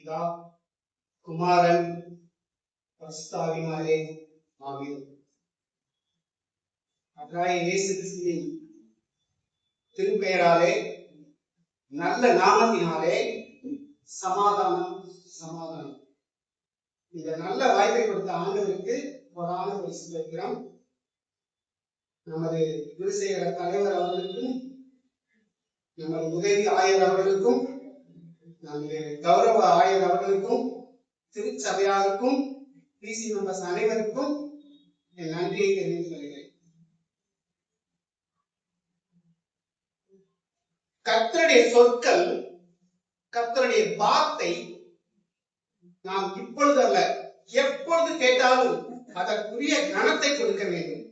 பிதா குமாரன் பரிசுத்தாவினாலே ஆமென். கர்த்தராகிய இயேசு கிறிஸ்துவின் திருப்பெயராலே நல்ல நாமத்தினாலே சமாதானம் சமாதானம். இந்த நல்ல வாய்ப்பை கொடுத்த ஆண்டவருக்கு கொடான பரிசு வைக்கிறோம். நமது குருசேகர தலைவர் அவர்களுக்கும், நமது உதவி ஆயர் அவர்களுக்கும், நமது கௌரவ ஆயர் அவர்களுக்கும், திருச்சபையாருக்கும், பிசி மெம்பர்ஸ் அனைவருக்கும் என் நன்றியை தெரிவித்துக் கொள்கிறேன். கர்த்தருடைய சொற்கள், கர்த்தருடைய வார்த்தை நாம் இப்பொழுது அல்ல எப்பொழுது கேட்டாலும் அதற்குரிய கனத்தை கொடுக்க வேண்டும்.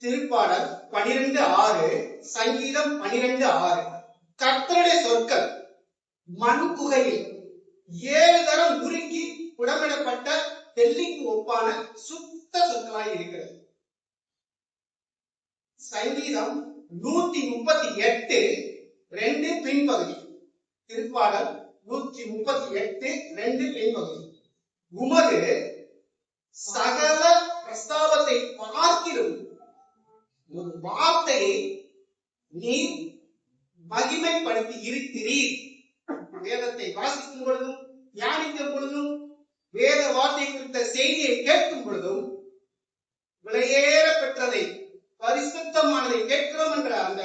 திருப்பாடல் 12:6, சங்கீதம் 12:6. கர்த்தருடைய சொற்கள் மண் குகையில் 7 தரம் உருக்கி புடமிடப்பட்ட தெல்லிக்கு ஒப்பான சுத்த சொற்களாய் இருக்கிறது. சங்கீதம் 138:2 பின்பகுதி. திருப்பாடல் 138:2 பின்பகுதி. உமது சகல பிரஸ்தாபத்தை பார்க்கிலும் ஒரு வார்த்தையை நீர் மகிமைப்படுத்தி இருக்கிறீர். வேதத்தை வாசிக்கும் பொழுதும், தியானிக்கும் பொழுதும், வேத வார்த்தை குறித்த செய்தியை கேட்கும் பொழுதும், விலையேற பெற்றதை, பரிசுத்தமானதை கேட்கிறோம் என்ற அந்த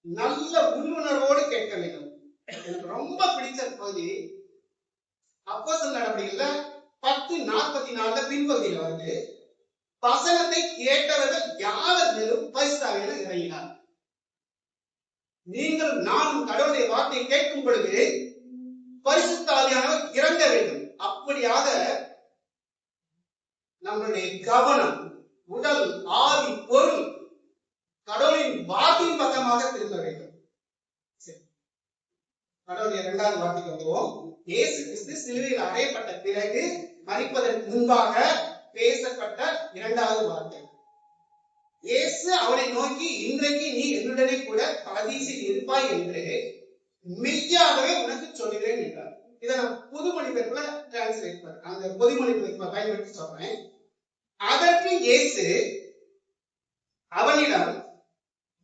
நல்ல உள்ளுணர்வோடு கேட்க வேண்டும். எனக்கு ரொம்ப பிடிச்ச பகுதி அப்போஸ்தலர் நடவடிக்கைகள்ல 10:44 பின்பகுதியில் வந்து, வசனத்தை கேட்டவர்கள் யாவர் மேலும் பரிசுத்த ஆவியானவர் இறங்கினார். நீங்கள் நானும் கடவுளுடைய வார்த்தையை கேட்கும் பொழுது பரிசுத்த ஆவியானவர் இறங்க வேண்டும். அப்படியாக நம்முடைய கவனம், உடல், ஆவி, பொருள் கடவுளின் வார்த்தையின் பக்கமாக திரும்ப வேண்டும். கடவுளுடைய 2வது வார்த்தைக்கு வந்துவோம். இயேசு கிறிஸ்து சிலுவையில் அறையப்பட்ட பிறகு மரிப்பதற்கு முன்பாக பேசப்பட்ட 2வது வார்த்தை. இயேசு அவனை நோக்கி, இன்றைக்கு நீ என்னுடனே கூட பரதீசில் இருப்பாய் என்று மெய்யாகவே உனக்கு சொல்லுகிறேன் என்றார். இதை நான் புது மொழிபெயர்ப்புல டிரான்ஸ்லேட் பண்ண, அந்த பொது மொழிபெயர்ப்பை பயன்படுத்தி சொல்றேன். அதற்கு இயேசு அவனிடம்,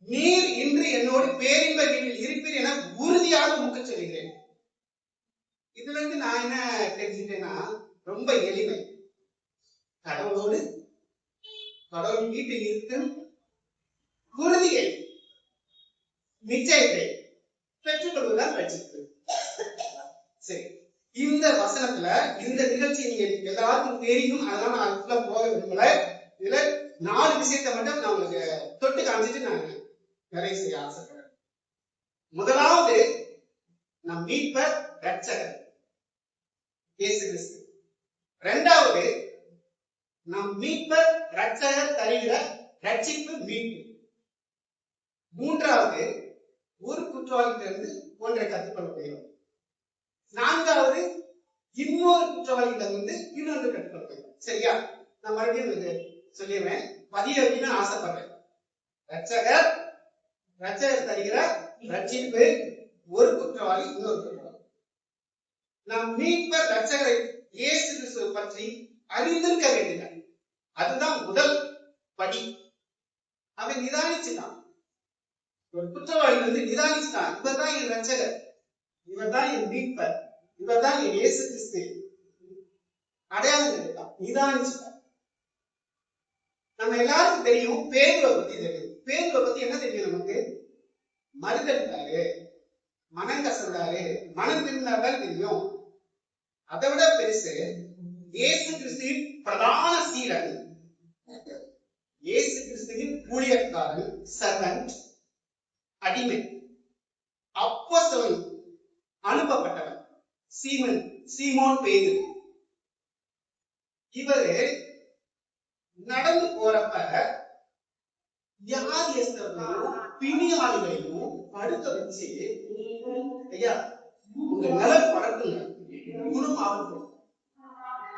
நீர் இன்று என்னோடு பேரின்ப வீட்டில் இருப்பீர் என உறுதியாக உமக்கு சொல்லுகிறேன். இதுல இருந்து நான் என்ன தெரிஞ்சுட்டேன்னா, ரொம்ப எளிமை. கடவுளோடு, கடவுள் வீட்டில் இருக்கும் உறுதியை, நிச்சயத்தை பெற்றுக்கொள்வதுதான் ரட்சிப்பு. சரி, இந்த வசனத்துல இந்த நிகழ்ச்சி நீங்க எல்லாருக்கும் தெரியும், அதனால நான் அதுக்குள்ள போக விரும்பல. இதுல 4 விஷயத்தை மட்டும் நான் உங்களுக்கு தொட்டு காமிச்சிட்டு நான் நிறைய செய்ய ஆசைப்படுறேன். முதலாவது, நம் மீட்பர் ரட்சகர் இயேசு கிறிஸ்து. 2வது, நம் மீட்பர் ரட்சகர் தருகிற ரட்சிப்பு மீட்பு. 3வது, ஒரு குற்றவாளியிலிருந்து ஒன்றை கற்றுக்கொள்ள போகிறோம். 4வது, இன்னொரு குற்றவாளியிலிருந்து இன்னொன்று கற்றுக்கொள்ள போகிறோம். சரியா? நான் மறுபடியும் உங்களுக்கு சொல்லிடுறேன், பதிய அப்படின்னு ஆசைப்படுறேன். ரட்சகர், ரட்சகர் தருகிற ரட்சிப்பு, ஒரு குற்றவாளி, இன்னொரு குற்றவாளி. நாம் மீட்பர் ரட்சகரை இயேசு கிறிஸ்துவை பற்றி அறிந்திருக்க வேண்டிய, அதுதான் முதல் படி. அவன் நிதானிச்சுட்டான், ஒரு குற்றவாளி வந்து நிதானிச்சுட்டான், இவர் தான் என் ரட்சகர், இவர் தான் என் மீட்பர், இவர் தான் என் இயேசு கிறிஸ்து, அடையாளம் எடுத்தான், நிதானிச்சுட்டான். நம்ம எல்லாருக்கும் தெரியும், பேதுருவை பத்தி தெரியும். பேதுருவை பத்தி என்ன தெரியும் நமக்கு? மறுதளித்தாரு, மனம் கசந்தாரு, மனம் திரும்பினார்தான் தெரியும். அதை விட பெருசு, இயேசு கிறிஸ்துவின் பிரதான சீடன், இயேசு கிறிஸ்துவின் ஊழியக்காரன், சர்வன்ட், அடிமை, அப்போஸ்தலன், அனுப்பப்பட்டவன் சீமோன் பேதுரு. இவரு நடந்து போறப்ப வியாதியஸ்தர்களையும் பிணியாளிகளையும் படுக்க வச்சு, ஐயா உங்க நிலம் பறக்குங்க, குணமாகும்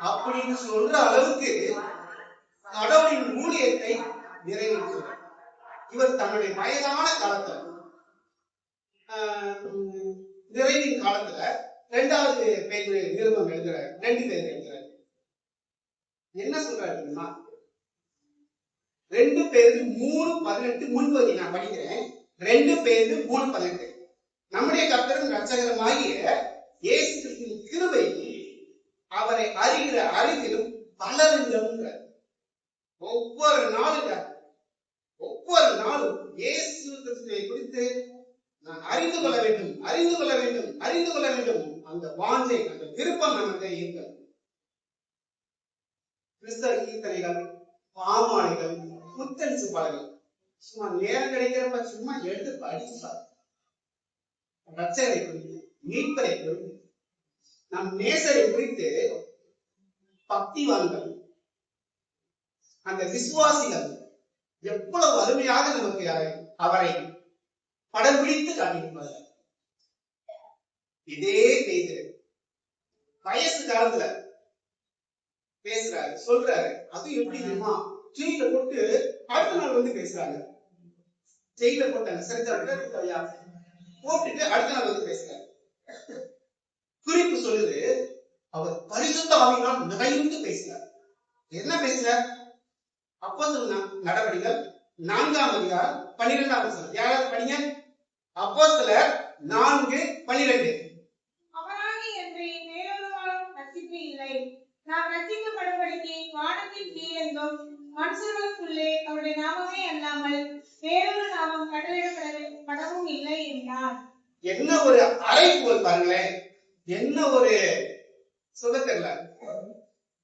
அப்படின்னு சொல்ற அளவுக்கு கடவுளின் ஊழியத்தை நிறைவேற்றுவார். இவர் தன்னுடைய வயதான காலத்துல, நிறைவின் காலத்துல இரண்டாவது பேதுரு நிருபம் எழுதுறாரு, 2 பேர் எழுதுறாரு. என்ன சொல்றாரு தெரியுமா? 2 பேரு 3:18 முன்பகுதி நான் படிக்கிறேன். 2 பேரு 3:18 நம்முடைய கர்த்தரும் இரட்சகருமாகிய இயேசு கிறிஸ்துவின் கிருபை அவரை அறிகிற அறிவிலும் வளருங்கள். ஒவ்வொரு நாளும் இயேசு கிறிஸ்துவை குறித்து நான் அறிந்து கொள்ள வேண்டும். அந்த வாஞ்சை, அந்த விருப்பம் நமக்கு இருக்கிறது. கிறிஸ்தவ கீர்த்தனைகள், பாமாலைகள், புத்தரிசு பாடல்கள் சும்மா நேரம் கிடைக்கிறப்ப சும்மா எடுத்து படிச்சுப்பார். ரட்சகரை குறித்து, மீட்பரை குறித்து, நம் நேசரை குறித்து பக்திவான்கள், அந்த விசுவாசிகள் எவ்வளவு அருமையாக நமக்கு அவரை படம் பிடித்து காட்டியிருப்பார்கள். இதே பேதுரு வயசு காலத்துல பேசுறாரு, சொல்றாரு. அது எப்படி தெரியுமா? ஜெயில போட்டு அடுத்த நாள் வந்து பேசுறாங்க. ஜெயில போட்டாங்க, சரியா போட்டுட்டு அடுத்த நாள் வந்து பேசுறாரு. குறிப்பு சொல்லுது, அவர் பரிசுத்த ஆவியினால் நிறைந்து பேசினார். என்ன பேசுறார்? அப்போஸ்தலர் நடவடிக்கைகள் 4ஆம் அதிகாரம் 12ஆம் வசனம். யாராவது படிங்க. அப்போஸ்தலர் 4:12. அவராகிய அன்றி வேறொருவராலும் ரட்சிப்பு இல்லை. நாம் ரட்சிக்கப்படும்படிக்கு வானத்தின் கீழெங்கும் மனுஷர்களுக்குள்ளே அவருடைய நாமமே அல்லாமல் வேறொரு நாமம் கட்டளையிடப்படவும் இல்லை என்றார். என்ன ஒரு அறைகூவல் பாருங்களேன், என்ன ஒரு சுகத்தல்ல,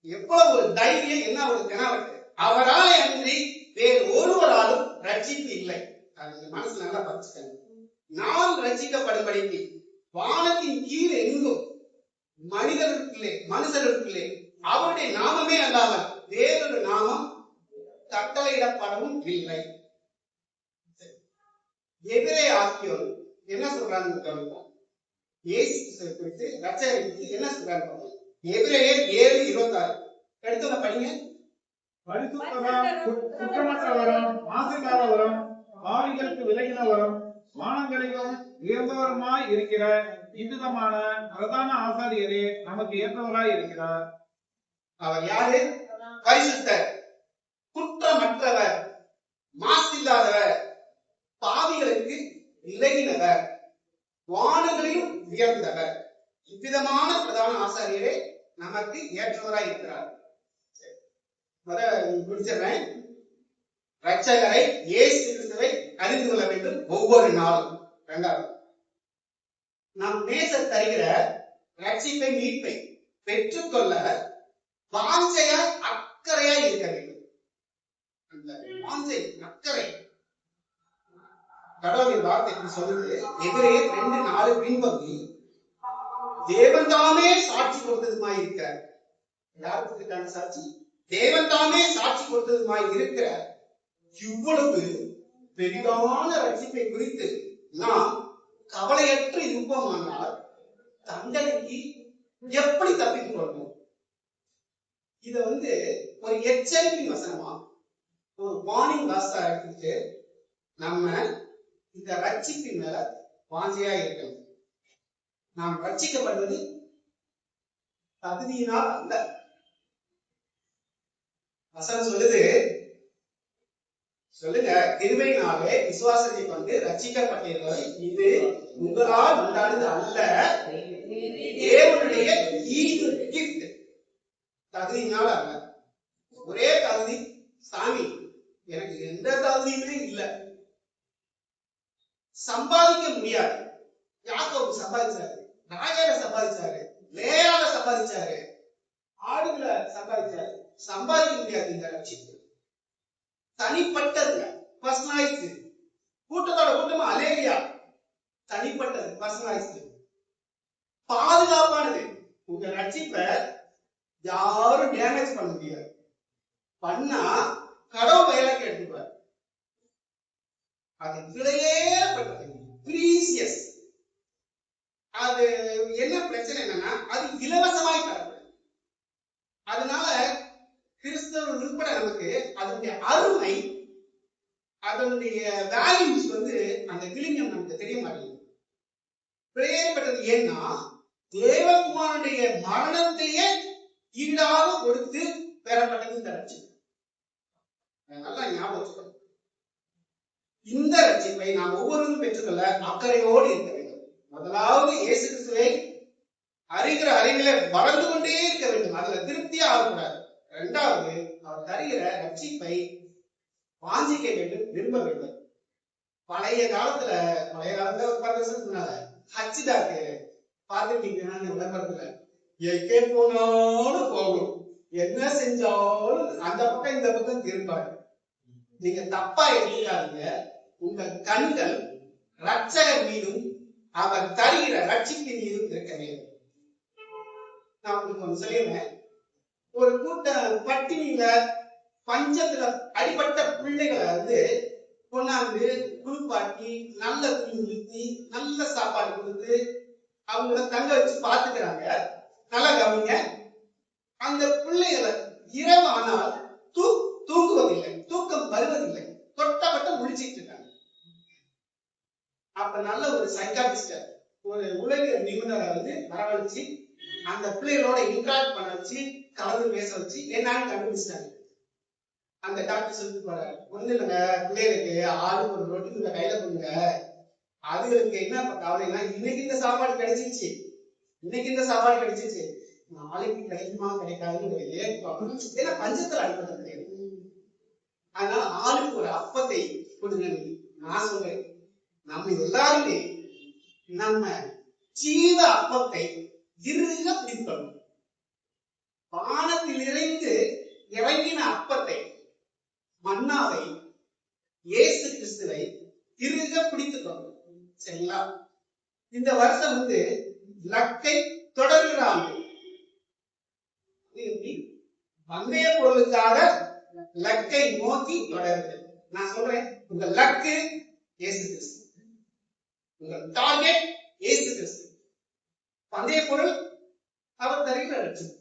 எவ்வளவு ஒரு தைரியம், என்ன ஒரு கனவட்டு. அவரால் அன்றி வேறு ஒருவராலும் ரட்சிப்பு இல்லை. மனசு நல்லா படிச்சுக்கணும். நாம் ரட்சிக்கப்படும்படிக்கு வானத்தின் கீழ் எங்கும் மனுஷர்களுக்குள்ளே அவருடைய நாமமே அல்லாமல் வேறொரு நாமம் கட்டளையிடப்படவும் இல்லை. எபிரேய ஆக்கியோர் என்ன சொல்றாங்க? இயேசு குறித்து, ரட்சகரை குறித்து என்ன சொல்றாங்க? எபிரேயர் 7:26 எடுத்து படிங்க. குற்றமற்றவரும் மாசில்லாதவரும் பாவிகளுக்கு விலகினவரும் வானங்களிலும் உயர்ந்தவருமாய் இருக்கிற இவ்விதமான பிரதான ஆசாரியரே நமக்கு ஏற்றவராய் இருக்கிறார். அவர் யாரு? பரிசுத்தர், குற்றமற்றவர், மாசில்லாதவர், பாவிகளுக்கு விலகினவர், வானங்களிலும் உயர்ந்தவர். இவ்விதமான பிரதான ஆசாரியரே நமக்கு ஏற்றவராய் இருக்கிறார். முடிச்சிடுறேன். ரட்சகரை இயேசு கிறிஸ்துவை அறிந்து கொள்ள வேண்டும் ஒவ்வொரு நாளும். இரண்டாவது, நம் நேசர் தருகிற ரட்சிப்பை, மீட்பை பெற்றுக்கொள்ள வாஞ்சையா அக்கறையா இருக்க வேண்டும். அந்த வாஞ்சை, அக்கறை கடவுளின் வார்த்தை சொல்லுது. எபிரேயர் 2:4 பின்பகுதி, தேவன் தாமே சாட்சி கொடுத்ததுமாய் இருக்கிறார். யாருக்கு இருக்கான சாட்சி? தேவன் தாமே சாட்சி கொடுத்ததுமாய் இருக்கிற இவ்வளவு பெரிதான ரட்சிப்பை குறித்து நாம் கவலையற்று இருப்போமானால் தண்டனைக்கு எப்படி தப்பித்துக் கொள்வோம்? இத ஒரு எச்சரிக்கை வசனமா, ஒரு வார்னிங் வாசா எடுத்துட்டு நம்ம இந்த ரட்சிப்பின் மேல வாஞ்சையா இருக்கணும். நாம் ரட்சிக்கப்படுவது தகுதியினால் அல்ல. வசனம் சொல்லுங்க, கிருபையினாலே விசுவாசத்தை கொண்டு ரட்சிக்கப்பட்டீர்கள், இது உங்களால் உண்டானது அல்ல, தேவனுடைய ஈவு கிஃப்ட். தகுதியினால் அல்ல. ஒரே தகுதி, சாமி எனக்கு எந்த தகுதியுமே இல்லை, சம்பாதிக்க முடியாது. யாக்கோபு சம்பாதிச்சாரு, ராஜால சம்பாதிச்சாரு, லேயால சம்பாதிச்சாரு, ஆடுகளை சம்பாதிச்சாரு. சம்பாதிக்க முடியாது இந்த ரட்சிப்பு. தனிப்பட்டது, பர்சனலைஸ்டு. கூட்டத்தோட கூட்டமா அலேலியா, தனிப்பட்டது, பர்சனலைஸ்டு. பாதுகாப்பானது. உங்க ரட்சிப்பை யாரும் டேமேஜ் பண்ண முடியாது. பண்ணா கடவுள் வயலுக்கு எடுத்துப்பார். அது விலையேறப்பட்டது, பிரீசியஸ். அது என்ன பிரச்சனை என்னன்னா, அது இலவசமாய் தரப்படும். அதனால கிறிஸ்தவர்கள் உட்பட நமக்கு அதனுடைய அருமை, அதனுடைய வேல்யூஸ் அந்த விளிங்கம் நமக்கு தெரிய மாட்டேங்குது. விலையேறப்பட்டது ஏன்னா தேவகுமாரனுடைய மரணத்தையே ஈடாக கொடுத்து பெறப்பட்டது இந்த ரட்சிப்பு. நல்லா ஞாபகம் வச்சுக்கணும். இந்த ரட்சிப்பை நாம் ஒவ்வொருவரும் பெற்றுக்கொள்ள அக்கறையோடு இருக்க வேண்டும். முதலாவது இயேசு கிறிஸ்துவை அறிகிற அறிவில வளர்ந்து கொண்டே இருக்க வேண்டும். அதுல திருப்தியா ஆகக்கூடாது. இரண்டாவது, அவர் தருகிற ரட்சிப்பை வாஞ்சிக்க வேண்டும், விரும்ப வேண்டும். பழைய காலத்துல ஒரு 10 வருஷத்துக்கு முன்னால ஹஜ்ஜிதாக்கு பார்த்துட்டீங்கன்னா விளம்பரத்துல எங்கே போனாலும் போகும், என்ன செஞ்சாலும் அந்த பக்கம் இந்த பக்கம் திரும்பாரு. நீங்க தப்பா எடுத்துக்காதீங்க. உங்க கண்கள் ரட்சகர் மீதும் அவர் தருகிற ரட்சிப்பின் மீதும் இருக்க வேண்டும். நான் உங்களுக்கு ஒன்று சொல்லிடுறேன். ஒரு கூட்டம் பட்டினியில பஞ்சத்துல அடிபட்ட பிள்ளைகளை கொண்டாந்து குளிப்பாட்டி நல்ல துணி ஊத்தி நல்ல சாப்பாடு கொடுத்து அவங்கள தங்க வச்சு பாத்துக்கிறாங்க. நல்லா கவனிங்க. அந்த பிள்ளைகளை இரவு ஆனால் தூங்குவதில்லை, தூக்கம் வருவதில்லை, தொட்டப்பட்ட முழிச்சிட்டு இருக்காங்க. அப்ப நல்ல ஒரு சைக்காலஜிஸ்ட, ஒரு உலக நிபுணரை வரவழைச்சு அந்த பிள்ளைகளோட இன்டராக்ட் பண்ண வச்சு கலந்து பேச வச்சு என்னன்னு கண்டுபிடிச்சிட்டாங்க. அந்த டாக்டர் சொல்லிட்டு போறாரு, ஒண்ணு இல்லைங்க, பிள்ளைகளுக்கு ஆளுக்கு ஒரு ரொட்டி உங்க கையில கொடுங்க. அதுகளுக்கு என்ன கவலைன்னா, இன்னைக்கு இந்த சாப்பாடு கிடைச்சிருச்சு, இன்னைக்கு இந்த சாப்பாடு கிடைச்சிருச்சு, நாளைக்கு கிடைக்குமா கிடைக்காதுன்னு ஏன்னா பஞ்சத்துல அடிப்படை கிடையாது. அதனால ஆளுக்கு ஒரு அப்பத்தை கொடுங்க. நான் சொல்றேன், நம்ம எல்லாருமே நம்ம ஜீவ அப்பத்தை இறுக பிடிக்கணும். வானத்தில் இறங்கின அப்பத்தை, மன்னாவை, இயேசு கிறிஸ்துவை இறுக பிடித்துக்கணும். சரிங்களா? இந்த வருஷம் லக்கை தொடர்கிற ஆண்டு. பந்தய பொருளுக்காக லக்கை நோக்கி தொடருது. நான் சொல்றேன், உங்க லக்கு இயேசு கிறிஸ்து, உங்கள் டார்கெட் இயேசு கிறிஸ்து. பந்தய பொருள் அவர் தருகிற லட்சியம்.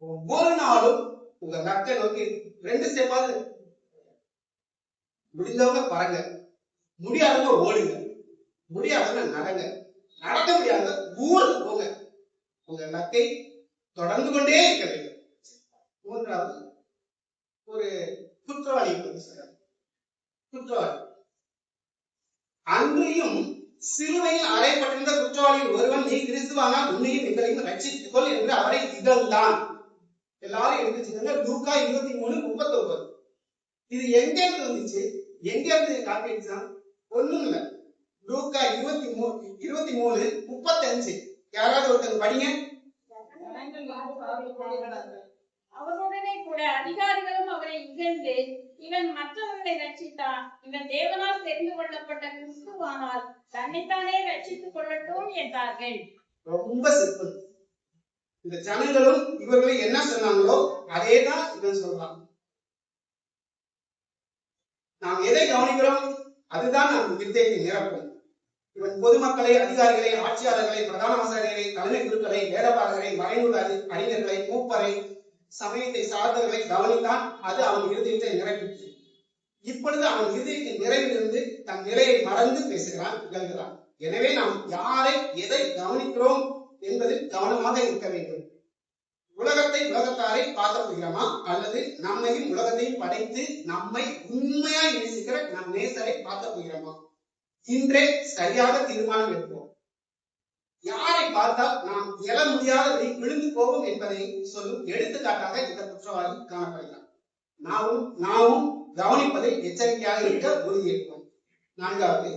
ஒவ்வொரு நாளும் உங்க லக்கை நோக்கி 2 ஸ்டெப்பாவது. முடிந்தவங்க பாருங்க, முடியாதவங்க ஓடுங்க, முடியாதவங்க நடங்க, நடக்க முடியாதவங்க ஊருக்கு போங்க. உங்க லக்கை தொடர்ந்து கொண்டே இருக்க வேண்டும். மூன்றாவது, ஒரு குற்றவாளி சொல்றார். குற்றவாளி அன்றையும் சிலுவையில் அறையப்பட்டிருந்த குற்றவாளியில் ஒருவன், நீ கிறிஸ்துவானால் உன்னையும் எங்களையும் ரட்சித்துக்கொள் என்று அவரை இகழ்ந்தான். எல்லாரும் எடுத்துச்சுங்க. லூக்கா 23:39. இது எங்க இருந்து வந்துச்சு, எங்க இருந்து காப்பி அடிச்சான்? ஒண்ணும் இல்ல. லூக்கா 23:35. யாராவது ஒருத்தர் படிங்க. அவருடனே கூட அதிகாரிகளும் அவரை இகழ்ந்து, இவன் மற்றவர்களை ரட்சித்தான், இவன் தேவனால் தெரிந்து கொள்ளப்பட்ட கிறிஸ்துவானால் தன்னைத்தானே ரட்சித்துக் கொள்ளட்டும் என்றார்கள். ரொம்ப சிம்பிள். இந்த ஜனங்களும் இவர்களை என்ன சொன்னாங்களோ அதேதான் இவன் சொல்றான். நாம் எதை கவனிக்கிறோம் அதுதான் நம் இருதயத்தை நிரப்பும். இவன் பொதுமக்களை, அதிகாரிகளை, ஆட்சியாளர்களை, பிரதான ஆசிரியர்களை, தலைமை குருக்களை, வேதபாரகரை, மறைநூல் அறிஞர்களை, மூப்பரை, சமயத்தை சார்ந்தவர்களை கவனித்தான். அது அவன் இருதயத்தை நிரப்பிற்று. இப்பொழுது அவன் இருதயத்தின் நிறைவிலிருந்து தன் நிலையை மறந்து பேசுகிறான், இகழ்கிறான். எனவே நாம் யாரை எதை கவனிக்கிறோம் என்பதில் கவனமாக இருக்க வேண்டும். உலகத்தை, உலகத்தாரை பார்க்க போகிறோமா, அல்லது நம்மையும் உலகத்தையும் படைத்து நம்மை உண்மையாய் நேசிக்கிற நம் நேசரை பார்க்க போகிறோமா? இன்றே சரியாக தீர்மானம் எடுப்போம். யாரை பார்த்தால் நாம் எழ முடியாதபடி விழுந்து போவோம் என்பதை சொல்லும் எடுத்துக்காட்டாக இந்த குற்றவாளி காணப்படுகிறார். நாமும் கவனிப்பதை எச்சரிக்கையாக இருக்க உறுதியேற்போம். 4வது,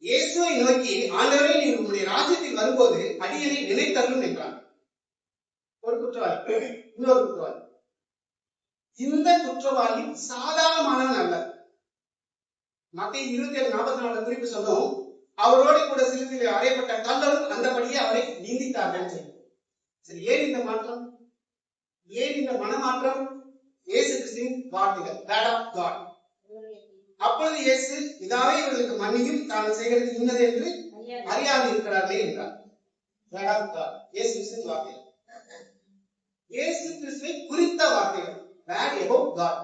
இயேசுவை நோக்கி, ஆண்டவரே, நீ உங்களுடைய ராஜ்யத்தில் வரும்போது அடியனை நினைத்தருளும் என்றார். ஒரு குற்றவாளி. இன்னொரு குற்றவாளி. இந்த குற்றவாளி சாதாரணமானவன் அல்ல. மத்திய 27:44 குறிப்பு சொல்லும், அவரோடு கூட சிலுவையில் அறையப்பட்ட கல்லரும் அந்தபடியே அவரை நிந்தித்தார்கள். சரி, ஏன் இந்த மாற்றம்? ஏன் இந்த மனமாற்றம்? இயேசு கிறிஸ்துவின் வார்த்தைகள், வேர்ட் ஆஃப் காட். அப்பொழுது இயேசு, இதாவே இவர்களுக்கு மன்னியும், தான் செய்கிறது இன்னது என்று அறியாது இருக்கிறார்களே என்றார். வேர்ட் ஆஃப் காட், இயேசு கிறிஸ்துவின் வார்த்தைகள். இயேசு கிறிஸ்துவை குறித்த வார்த்தைகள், வேர்ட் அபௌட் காட்.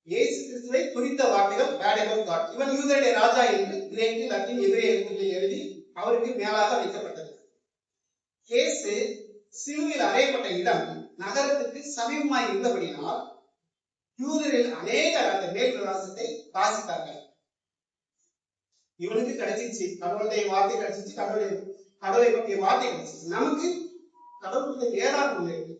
இயேசு கிறிஸ்துவை குறித்த வார்த்தைகள், வேர்ட் அபௌட் காட். இவன் யூதருடைய ராஜா என்று கிரேக்கு, லத்தீன், எபிரேய எழுத்துக்களில் எழுதி அவருக்கு மேலாக வைக்கப்பட்டது. இயேசு சிலுவையில் அறையப்பட்ட இடம் நகரத்துக்கு சமீபமாய் இருந்தபடினால் யூதரில் அநேகர் அந்த மேல் விலாசத்தை வாசித்தார்கள். இவனுக்கு கிடைச்சிச்சு, கடவுளுடைய வார்த்தை கிடைச்சிச்சு, கடவுளை பற்றிய வார்த்தை கிடைச்சிச்சு. நமக்கு கடவுளுடைய வேறாக உள்ளது.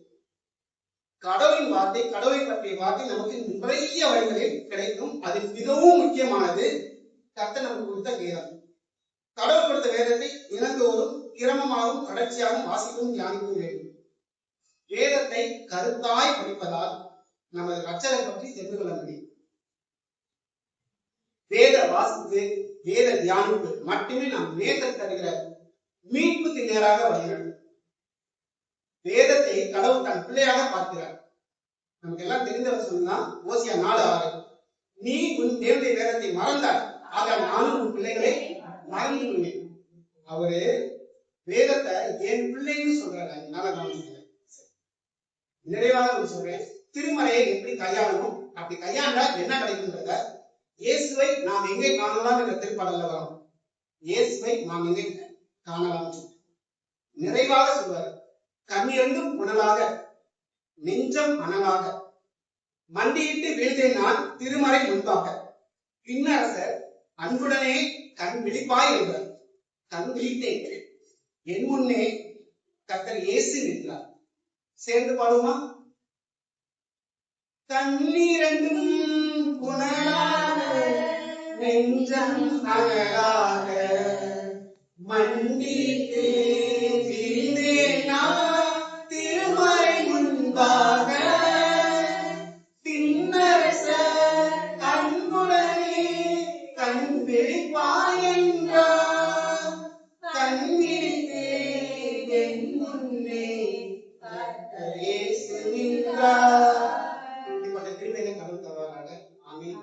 கடவுளின் வார்த்தை, கடவுளை பற்றிய வார்த்தை நமக்கு நிறைய வழிகளில் கிடைக்கும். அதில் மிகவும் முக்கியமானது கர்த்தர் நமக்கு கொடுத்த வேதம். கடவுள் கொடுத்த வேதத்தை இனந்தோறும் கிரமமாகவும் தொடர்ச்சியாகவும் வாசிக்கவும் தியானிக்கவும் வேண்டும். வேதத்தை கருத்தாய் படிப்பதால் நமது ரட்சகரை பற்றி தெரிந்து கொள்ள முடியும். வேத வாசிப்பு, வேத தியானிப்பு மட்டுமே நாம் வேதத்தை தருகிற மீட்புக்கு நேராக வருகிறது. வேதத்தை கடவுள் தன் பிள்ளையாக பார்க்கிறார். நமக்கு எல்லாம் தெரிந்தவர் சொன்னா ஓசியா 4:6, நீ உன் தேவனுடைய வேதத்தை மறந்தாய், ஆக நானும் உன் பிள்ளைகளை மறந்து கொண்டேன். அவரு வேதத்தை என் பிள்ளைன்னு சொல்றாரு. அதனால நான் நிறைவாக சொல்றேன், திருமறையை எப்படி கையாளணும், அப்படி கையாண்டா என்ன கிடைக்கும்ன்றத இயேசுவை நாம் எங்கே காணலாம் என்ற திருப்பாடல்ல வரும். இயேசுவை நாம் எங்கே காணலாம் நிறைவாக சொல்வார். கண்ணிரண்டும் புனலாக, நெஞ்சம் அனலாக, மண்டியிட்டு வீழ்ந்தேன் நான் திருமறை முன்பாக, பின்னரசர் அன்புடனே கண் விழிப்பாய் என்றார். கண் விழித்தேன், என் முன்னே கர்த்தர் இயேசு நின்றார். சேர்ந்து பாடுமா? கண்ணிரண்டும் புனலாக, நெஞ்சம் அனலாக, மண்டியிட்டு வீழ்ந்தேன் நான் திருமறை முன்பாக, பின்னரசர் அன்புடனே கண் விழிப்பாய் என்றார். கண் விழித்தேன், என் முன்னே கர்த்தர் இயேசு நின்றார். இப்படி திருமையை கடவுள் தருவாராக. ஆமென்.